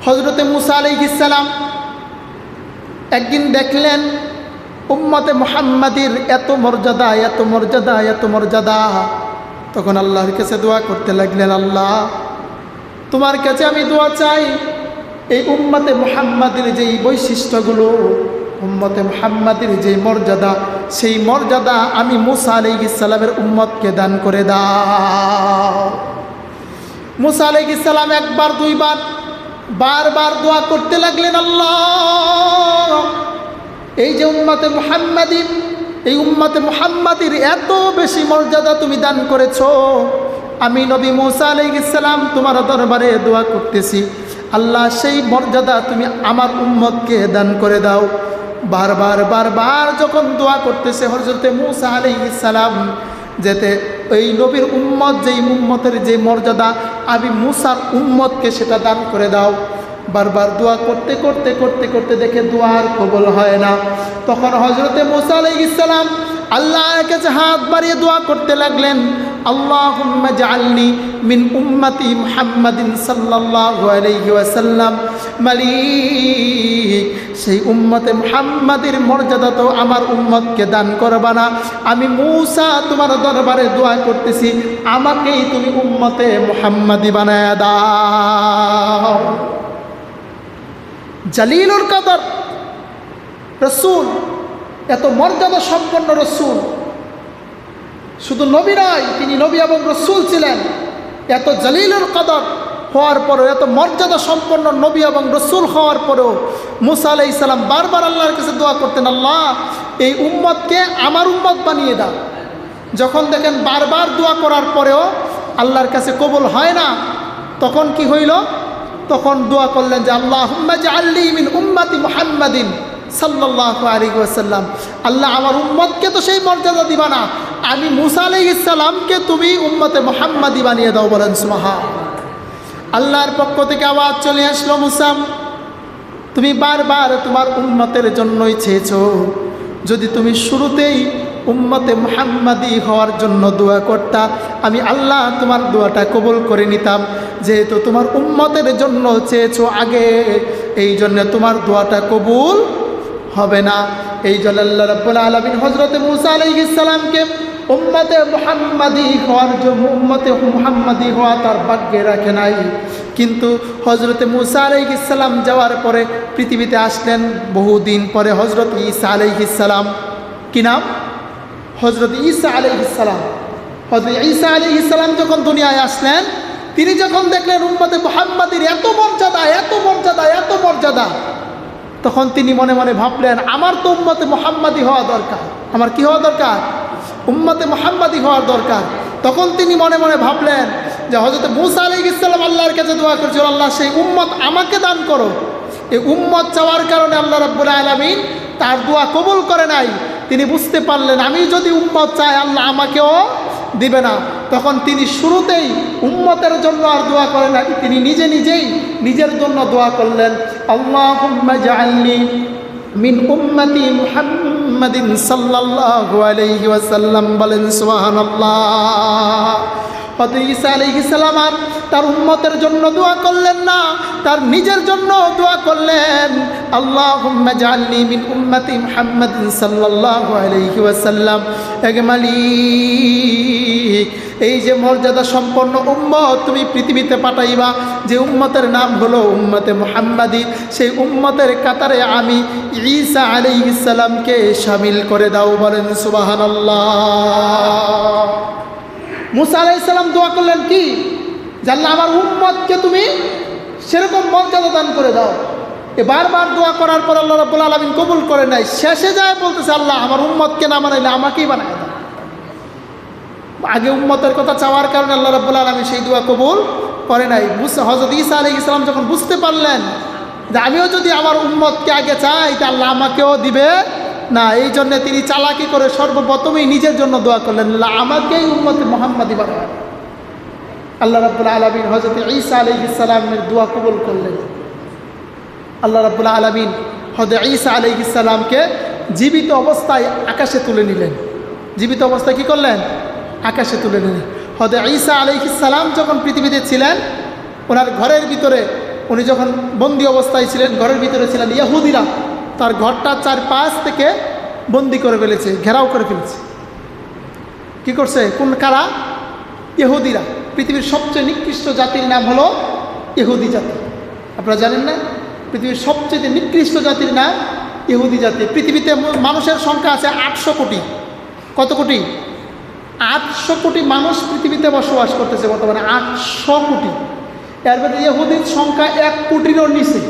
হযরতে মুসা আলাইহিস সালাম একদিন দেখলেন উম্মতে মুহাম্মাদির এত মর্যাদা, এত মর্যাদা, এত মর্যাদা। তখন আল্লাহর কাছে দোয়া করতে লাগলেন, আল্লাহ তোমার কাছে আমি দোয়া চাই, এই উম্মতে মুহাম্মাদির যেই বৈশিষ্ট্যগুলো, উম্মতে মুহাম্মাদির যেই মর্যাদা, সেই মর্যাদা আমি মুসা আলাইহিস সালামের উম্মতকে দান করে দাও। মুসা আলাইহিস সালাম একবার দুইবার বারবার দোয়া করতে লাগলেন, আল্লাহ এই যে উম্মতে মুহাম্মাদি, এই উম্মতে মুহাম্মাদির এত বেশি মর্যাদা তুমি দান করেছো, আমি নবী মুসা আলাইহিস সালাম তোমার দরবারে দোয়া করতেছি, আল্লাহ সেই মর্যাদা তুমি আমার উম্মতকে দান করে দাও। বারবার বারবার যখন দোয়া করতেছে হযরতে মুসা আলাইহিস সালাম, যেতে এই নবীর উম্মত, যেই উম্মতের যে মর্যাদা, আমি মুসার উম্মতকে সেটা দান করে দাও। বারবার দোয়া করতে করতে করতে করতে দেখে দোয়া আর কবুল হয় না। তখন হযরতে মুসা আলাইহিস সালাম আল্লাহর কাছে হাত বাড়িয়ে দোয়া করতে লাগলেন, আল্লাহুম্মা জাআলনি মিন উম্মতি মুহাম্মাদিন সাল্লাল্লাহু আলাইহি ওয়াসাল্লাম মালিক, সেই উম্মতে মুহাম্মাদের মর্যাদা তো আমার উম্মতকে দান করবা না, আমি মুসা তোমার দরবারে দোয়া করতেছি, আমাকেই তুমি উম্মতে মুহাম্মাদি বানায়া দাও। জালিলুল কদর রসুল, এত মর্যাদা সম্পন্ন রসুল, শুধু নবী নয়, তিনি নবী এবং রসুল ছিলেন। এত জালিলুল কদর হওয়ার পরেও, এত মর্যাদা সম্পন্ন নবী এবং রসুল হওয়ার পরেও মুসা আলাইহিস সালাম বারবার আল্লাহর কাছে দোয়া করতেন, আল্লাহ এই উম্মতকে আমার উম্মত বানিয়ে দাও। যখন দেখেন বারবার দোয়া করার পরেও আল্লাহর কাছে কবুল হয় না, তখন কি হইল? তখন দোয়া করলেন যে আল্লাহুম্মা জাআলনি মিন উম্মতি মুহাম্মাদিন সাল্লাল্লাহু আলাইহি ওয়াসাল্লাম, আল্লাহ আমার উম্মতকে তো সেই মর্যাদা দিবা না, আমি মুসা আলাইহিস সালামকে তুমি উম্মতে মুহাম্মাদি বানিয়ে দাও। বলেন সুবহান। আল্লাহর পক্ষ থেকে আওয়াজ চলে আসলো, মুসা তুমি বারবার তোমার উম্মতের জন্যই চেয়েছো, যদি তুমি শুরুতেই উম্মতে মুহাম্মাদি হওয়ার জন্য দোয়া করতা, আমি আল্লাহ তোমার দোয়াটা কবুল করে নিতাম। যেহেতু তোমার উম্মতের জন্য চেয়েছো আগে, এই জন্য তোমার দোয়াটা কবুল হবে না। এই জন্য আল্লাহ রাব্বুল আলামিন হযরতে মুসা আলাইহিস সালামকে উম্মতে মুহাম্মাদি হওয়ার জন্য, উম্মতে মুহাম্মাদি হওয়া তার ভাগ্যে রাখে নাই। কিন্তু হযরতে মুসা আলাইহিস সালাম যাওয়ার পরে পৃথিবীতে আসলেন বহুদিন পরে হযরত ঈসা আলাইহিস সালাম। কি নাম? হযরত ঈসা আলাইহিস সালাম। হযরত ঈসা আলাইহিস সালাম যখন দুনিয়ায় আসলেন, তিনি যখন দেখলেন উম্মতে মুহাম্মাদির এত মর্যাদা, এত মর্যাদা, এত মর্যাদা, তখন তিনি মনে মনে ভাবলেন, আমার তো উম্মতে মুহাম্মাদি হওয়া দরকার। আমার কি হওয়া দরকার? উম্মতে মুহাম্মাদি হওয়ার দরকার। তখন তিনি মনে মনে ভাবলেন যে হযরত মুসা আলাইহিস সালাম আল্লাহর কাছে দোয়া করেছিল, আল্লাহ সেই উম্মত আমাকে দান করো। এই উম্মত চাওয়ার কারণে আল্লাহ রাব্বুল আলামিন তার দোয়া কবুল করে নাই। তিনি বুঝতে পারলেন, আমি যদি উম্মত চাই আল্লাহ আমাকেও দিবে না। তখন তিনি শুরুতেই উম্মতের জন্য আর দোয়া করেন না, তিনি নিজে নিজেই নিজের জন্য দোয়া করলেন, আল্লাহুম্মা জাআলনি মিন উম্মতি মুহাম্মাদিন সাল্লাল্লাহু আলাইহি ওয়াসাল্লাম। বলেন সুবহানাল্লাহ। হযরত ঈসা আলাইহিস সালাম আর তার উম্মতের জন্য দোয়া করলেন না, তার নিজের জন্য দোয়া করলেন, আল্লাহুম্মা জাআলনি মিন উম্মতি মুহাম্মাদিন সাল্লাল্লাহু আলাইহি ওয়াসাল্লাম। হে মালিক, এই যে মর্যাদা সম্পন্ন উম্মত তুমি পৃথিবীতে পাঠাইবা, যে উম্মতের নাম হলো উম্মতে মুহাম্মাদি, সেই উম্মতের কাতারে আমি ঈসা আলাইহিস সালামকে শামিল করে দাও। বলেন সুবহানাল্লাহ। মুসা আলাইহিস সালাম দোয়া করলেন কি? জানলা আমার উম্মতকে তুমি সেরকম মর্যাদা দান করে দাও। বারবার দোয়া করার পর আল্লাহ রাব্বুল আলামিন কবুল করে নাই। শেষে যায় বলতেছে, আল্লাহ আমার উম্মতকে না বানাইলে আমাকেই বানায় দাও। আগে উম্মতের কথা চাওয়ার কারণে আল্লাহ রাব্বুল আলামিন সেই দোয়া কবুল করে নাই। হযরত ঈসা আলাইহিস সালাম যখন বুঝতে পারলেন যে আমিও যদি আমার উম্মতকে আগে চাই তা আল্লাহ আমাকেও দিবে না, এই জন্য তিনি চালাকি করে সর্বপ্রথমেই নিজের জন্য দোয়া করলেন, আল্লাহ আমাকেই উম্মতে মুহাম্মাদি বানায়। আল্লাহ রাব্বুল আলামিন হযরত ঈসা আলাইহিস সালামের দোয়া কবুল করলেন। আল্লাহ রাব্বুল আলামিন হযরত ঈসা আলাইহিস সালামকে জীবিত অবস্থায় আকাশে তুলে নিলেন। জীবিত অবস্থায় কি করলেন? আকাশে তুলে নিলেন। হযরত ঈসা আলাইহিস সালাম যখন পৃথিবীতে ছিলেন, ওনার ঘরের ভিতরে উনি যখন বন্দি অবস্থায় ছিলেন, ঘরের ভিতরে ছিলেন, ইহুদিরা তার ঘরটা চারপাশ থেকে বন্দি করে ফেলেছে, ঘেরাও করে ফেলেছে। কি করছে? কোন কারা? ইহুদিরা। পৃথিবীর সবচেয়ে নিকৃষ্ট জাতির নাম হলো ইহুদি জাতি। আপনারা জানেন না? পৃথিবীর সবচেয়ে নিকৃষ্ট জাতির নাম ইহুদি জাতি। পৃথিবীতে মানুষের সংখ্যা আছে 800 কোটি। কত কোটি? 800 কোটি মানুষ পৃথিবীতে বসবাস করতেছে বর্তমানে, 800 কোটি। এর মধ্যে ইহুদির সংখ্যা 1 কোটিরও নিচে,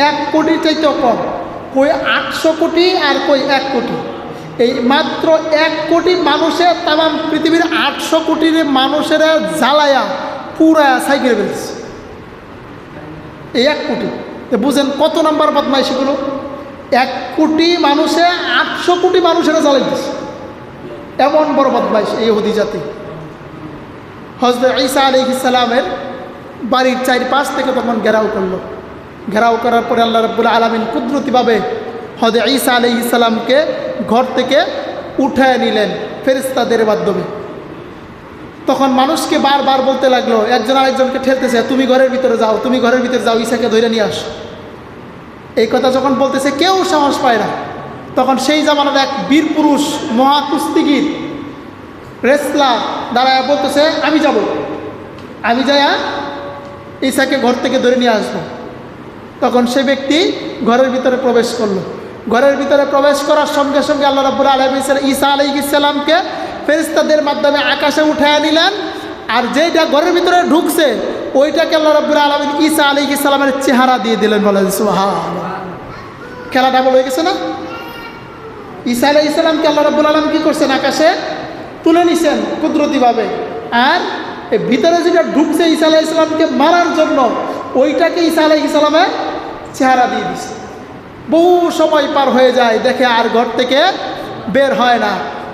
1 কোটির চাইতে কম। কই 800 কোটি আর কই 1 কোটি। এই মাত্র 1 কোটি মানুষের তাম পৃথিবীর 800 কোটির মানুষের জ্বালায়া পুরা সাইকেল ফেলছে। এই 1 কোটি বুঝেন কত নাম্বার বদমাইশিগুলো। 1 কোটি মানুষে 800 কোটি মানুষেরা জ্বালাই দিচ্ছে। এমন বড় বদমাইশ এই ইহুদি জাতি। হযরত ঈসা আলাইহিস সালামের বাড়ির চারপাশ থেকে তখন ঘেরাও করলো। ঘেরাও করার পরে আল্লাহ রাব্বুল আলামিন কুদরতিভাবে হযরত ঈসা আলাইহিস সালামকে ঘর থেকে উঠায় নিলেন ফেরেশতাদের মাধ্যমে। তখন মানুষকে বারবার বলতে লাগলো, একজন আরেকজনকে ঠেলতেছে, তুমি ঘরের ভিতরে যাও, তুমি ঘরের ভিতরে যাও, ঈসাকে ধরে নিয়ে আসো। এই কথা যখন বলতেছে কেউ সাহস পায় না। তখন সেই জামানার এক বীর পুরুষ মহাকুস্তিগির রেসলার দাঁড়ায় বলতেছে, আমি যাব, আমি যাইয়া ঈসাকে ঘর থেকে ধরে নিয়ে আসবো। তখন সে ব্যক্তি ঘরের ভিতরে প্রবেশ করলো। ঘরের ভিতরে প্রবেশ করার সঙ্গে সঙ্গে আল্লাহ রাব্বুল আলামিন ঈসা আলাইহিস সালামকে ফেরেশতাদের মাধ্যমে আকাশে উঠায় নিলেন। আর যেটা ঘরের ভিতরে ঢুকছে ওইটাকে আল্লাহ রাব্বুল আলামিন ঈসা আলাইহিস সালামের চেহারা দিয়ে দিলেন। বলেন সুবহানাল্লাহ। খেলা ডাবল হয়ে গেছে না? ঈসা আলাইহিস সালামকে আল্লাহ রাব্বুল আলামিন কি করছেন? আকাশে তুলে নিছেন কুদরতিভাবে। আর ভিতরে যেটা ঢুকছে ঈসা আলাইহিস সালামকে মারার জন্য, ওইটাকে ঈসা আলাইহিস সালামের চেহারা দিয়ে দিছে। বহু সময় পার হয়ে যায়, দেখে আর ঘর থেকে বের হয় না।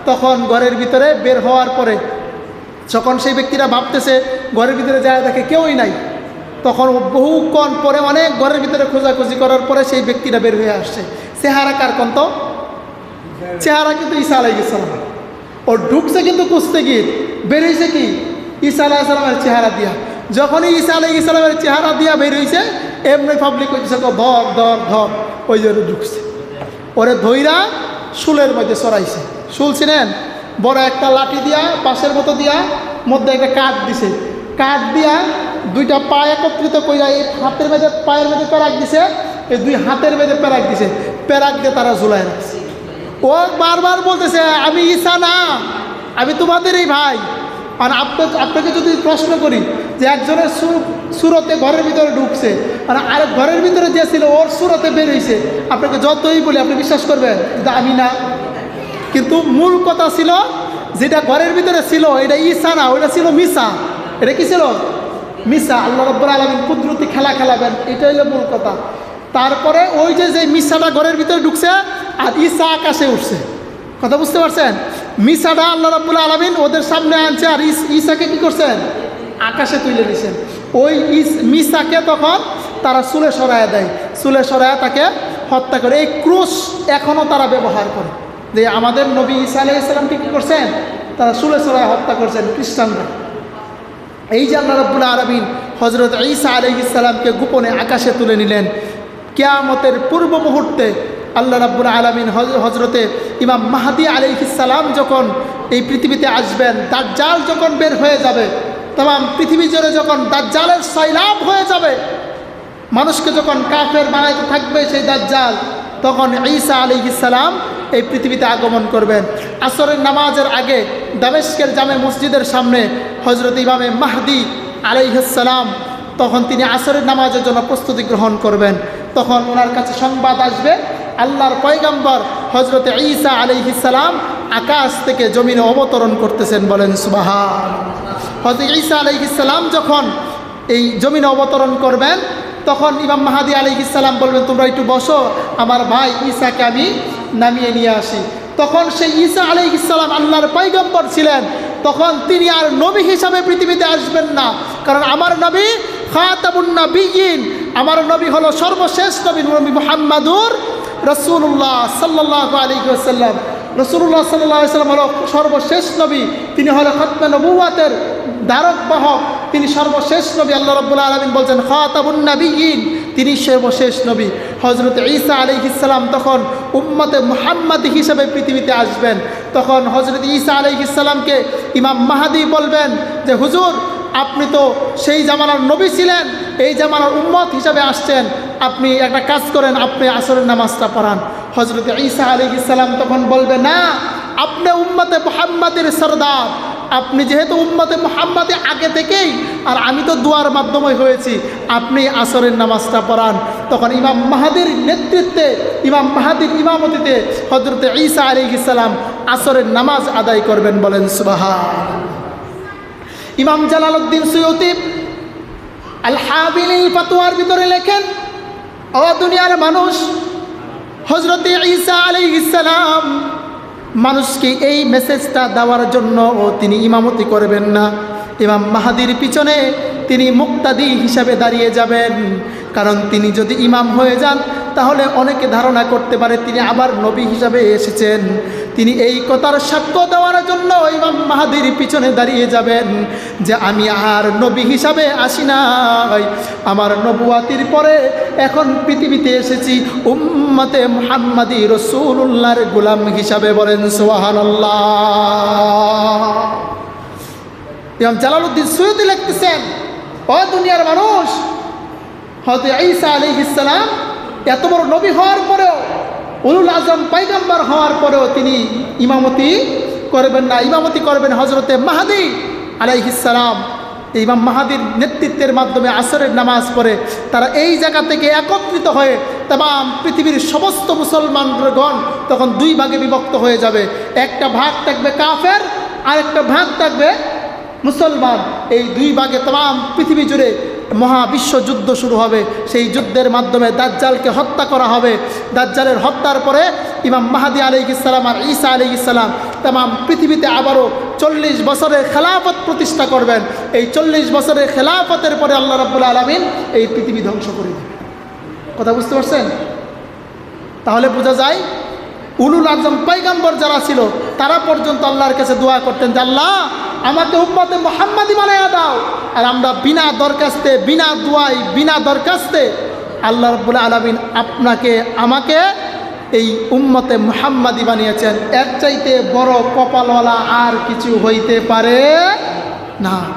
তখন ঘরের ভিতরে বের হওয়ার পরে যখন সেই ব্যক্তিরা ভাবতেছে ঘরের ভিতরে যায়, দেখে কেউই নাই। তখন বহুক্ষণ পরে অনেক ঘরের ভিতরে খোঁজাখুঁজি করার পরে সেই ব্যক্তিরা বের হয়ে আসছে। চেহারা কার কন্ত? চেহারা কিন্তু ঈসা আলাইহিস সালাম। ও ঢুকছে কিন্তু কুস্তিগির, বের হয়েছে কি? ঈসা আলাইহিস সালামের চেহারা দিয়া। যখনই ঈসা আলাইহিস সালামের চেহারা দিয়া বের হয়েছে, এমনি পাবলিক হয়েছে ধর ধর ধর, ওই জন্য ঢুকছে। ওরে ধইরা শুলের মধ্যে সরাইছে। শুল ছিলেন বড় একটা লাঠি দিয়া, পাশের মতো দিয়া, মধ্যে একটা কাঠ দিছে। কাঠ দিয়া দুইটা পা একত্রিত কইরা এই হাতের মেঝে, পায়ের মেঝে প্যারাক দিছে, এই দুই হাতের মেঝে প্যারাক দিছে। প্যারাক দিয়ে তারা ঝুলাই রাখছে। ও বারবার বলতেছে, আমি ঈসা না, আমি তোমাদেরই ভাই। আর আপনাকে যদি প্রশ্ন করি যে একজনের সুরতে ঘরের ভিতরে ঢুকছে আর আরেক ঘরের ভিতরে যে ছিল ওর সুরতে বের হয়েছে, আপনাকে যতই বলি আপনি বিশ্বাস করবেন যে আমি না। কিন্তু মূল কথা ছিল যেটা ঘরের ভিতরে ছিল এটা ঈসা না, ওইটা ছিল মিসা। এটা কি ছিল? মিসা। আল্লাহ রাব্বুল আলামিন কুদরতি খেলা খেলাবেন, এটাই হলো মূল কথা। তারপরে ওই যে মিসাটা ঘরের ভিতরে ঢুকছে আর ঈসা আকাশে উঠছে। কথা বুঝতে পারছেন? মিসাটা আল্লাহ রাব্বুল আলামিন ওদের সামনে আনছে আর ঈসাকে কি করছেন? আকাশে তুলে দিয়েছেন। ওই মিসাকে তখন তারা চুলে সরায়া দেয়, চুলে সরায়া তাকে হত্যা করে। এই ক্রুশ এখনও তারা ব্যবহার করে, যে আমাদের নবী ঈসা আলাইহিস সালামকে কী করছেন? তারা চুলে সরায়া হত্যা করছেন খ্রিস্টানরা। এই যে আল্লাহ রাব্বুল আলামিন হযরত ঈসা আলাইহিস সালামকে গোপনে আকাশে তুলে নিলেন। কিয়ামতের পূর্ব মুহূর্তে আল্লাহ রাব্বুল আলামিন হযরতে ইমাম মাহদী আলাইহিস সালাম যখন এই পৃথিবীতে আসবেন, দাজ্জাল যখন বের হয়ে যাবে, তাম পৃথিবী জুড়ে যখন দাজ্জালের সয়লাব হয়ে যাবে, মানুষকে যখন কাফের বানাইতে থাকবে সেই দাজ্জাল, তখন ঈসা আলাইহিস সালাম এই পৃথিবীতে আগমন করবেন। আসরের নামাজের আগে দামেস্কের জামে মসজিদের সামনে হযরত ইমামে মাহদী আলাইহিস সালাম তখন তিনি আসরের নামাজের জন্য প্রস্তুতি গ্রহণ করবেন। তখন ওনার কাছে সংবাদ আসবে আল্লাহর পয়গম্বর হযরত ঈসা আলাইহিস সালাম আকাশ থেকে জমিনে অবতরণ করতেছেন। বলেন সুবহানাল্লাহ। হযরত ঈসা আলাইহিস সালাম যখন এই জমিনে অবতরণ করবেন, তখন ইমাম মাহদী আলাইহিস সালাম বলবেন, তোমরা একটু বসো, আমার ভাই ঈসাকে আমি নামিয়ে নিয়ে আসি। তখন সেই ঈসা আলাইহিস সালাম আল্লাহর পয়গম্বর ছিলেন, তখন তিনি আর নবী হিসাবে পৃথিবীতে আসবেন না, কারণ আমার নবী খাতামুন নবিয়্যিন, আমার নবী হলো সর্বশেষ নবী, নবী মুহাম্মাদুর রাসূলুল্লাহ সাল্লাল্লাহু আলাইহি ওয়াসাল্লাম। রাসূলুল্লাহ সাল্লাল্লাহু আলাইহি ওয়াসাল্লাম হলো সর্বশেষ নবী, তিনি হলো খতমে নবুওয়াতের ধারক বাহক, তিনি সর্বশেষ নবী। আল্লাহ রাব্বুল আলামিন বলছেন খাতামুন নাবিয়্যিন, তিনি সর্বশেষ নবী। হযরত ঈসা আলাইহিস সালাম তখন উম্মতে মুহাম্মাদি হিসেবে পৃথিবীতে আসবেন। তখন হযরত ঈসা আলাইহিস সালামকে ইমাম মাহদী বলবেন যে হুজুর, আপনি তো সেই জামানার নবী ছিলেন, এই জামানার উম্মত হিসাবে আসছেন, আপনি একটা কাজ করেন, আপনি আসরের নামাজটা পড়ান। হযরত ঈসা আলাইহিস সালাম তখন বলবে, না, আপনি উম্মতে মুহাম্মাদের সরদার, আপনি যেহেতু উম্মতে মুহাম্মাদে আগে থেকেই, আর আমি তো দুয়ার মাধ্যমে হয়েছি, আপনি আসরের নামাজটা পড়ান। তখন ইমাম মাহদীর নেতৃত্বে, ইমাম মাহদীর ইমামতিতে হযরত ঈসা আলাইহিস সালাম আসরের নামাজ আদায় করবেন। বলেন সুবহানাল্লাহ। ইমাম জালালউদ্দিন সুয়ুতী আল হাবিলিল ফাতওয়ার ভিতরে লেখেন, ও দুনিয়ার মানুষ, হযরত ঈসা আলাইহিস সালাম মানুষকে এই মেসেজটা দেওয়ার জন্য তিনি ইমামতি করবেন না, ইমাম মাহদীর পিছনে তিনি মুক্তাদি হিসাবে দাঁড়িয়ে যাবেন। কারণ তিনি যদি ইমাম হয়ে যান তাহলে অনেকে ধারণা করতে পারে তিনি আবার নবী হিসাবে এসেছেন। তিনি এই কথার সাক্ষ্য দেওয়ার জন্য ইমাম মাহদীর পিছনে দাঁড়িয়ে যাবেন যে আমি আর নবী হিসাবে আসি নাই, আমার নবুয়াতির পরে এখন পৃথিবীতে এসেছি উম্মতে মুহাম্মাদি রাসূলুল্লাহর গোলাম হিসাবে। বলেন সুবহানাল্লাহ। ইমাম জালালউদ্দিন সুয়ুতী লিখতেছেন, ও দুনিয়ার মানুষ, হযরত ঈসা আলাইহিস সালাম এত বড় নবী হওয়ার পরেও, উলুল আজম পয়গম্বর হওয়ার পরেও তিনি ইমামতি করবেন না। ইমামতি করবেন হযরতে মাহদী আলাইহিস সালাম। ইমাম মাহদীর নেতৃত্বের মাধ্যমে আসরের নামাজ পড়ে তারা এই জায়গা থেকে একত্রিত হয়ে तमाम পৃথিবীর সমস্ত মুসলমানগণ তখন দুই ভাগে বিভক্ত হয়ে যাবে। একটা ভাগ থাকবে কাফের, আর একটা ভাগ থাকবে মুসলমান। এই দুই ভাগে तमाम পৃথিবী জুড়ে মহাবিশ্ব যুদ্ধ শুরু হবে। সেই যুদ্ধের মাধ্যমে দাজ্জালকে হত্যা করা হবে। দাজ্জালের হত্যার পরে ইমাম মাহদী আলাইহিস সালাম আর ঈসা আলাইহিস সালাম तमाम পৃথিবীতে আবারও 40 বছরের খেলাফত প্রতিষ্ঠা করবেন। এই 40 বছরের খেলাফতের পরে আল্লাহ রাব্বুল আলামিন এই পৃথিবী ধ্বংস করে দেবেন। কথা বুঝতে পারছেন? তাহলে বোঝা যায় উলুল আজম পয়গম্বর যারা ছিল তারা পর্যন্ত আল্লাহর কাছে দোয়া করতেন যে আল্লাহ আমাকে উম্মতে মুহাম্মাদি বানায়া দাও। আর আমরা বিনা দরখাস্তে, বিনা দোয়াই, বিনা দরখাস্তে আল্লাহ রাব্বুল আলামিন আপনাকে আমাকে এই উম্মতে মুহাম্মাদি বানিয়েছেন। এর চাইতে বড় কপালওয়ালা আর কিছু হইতে পারে না।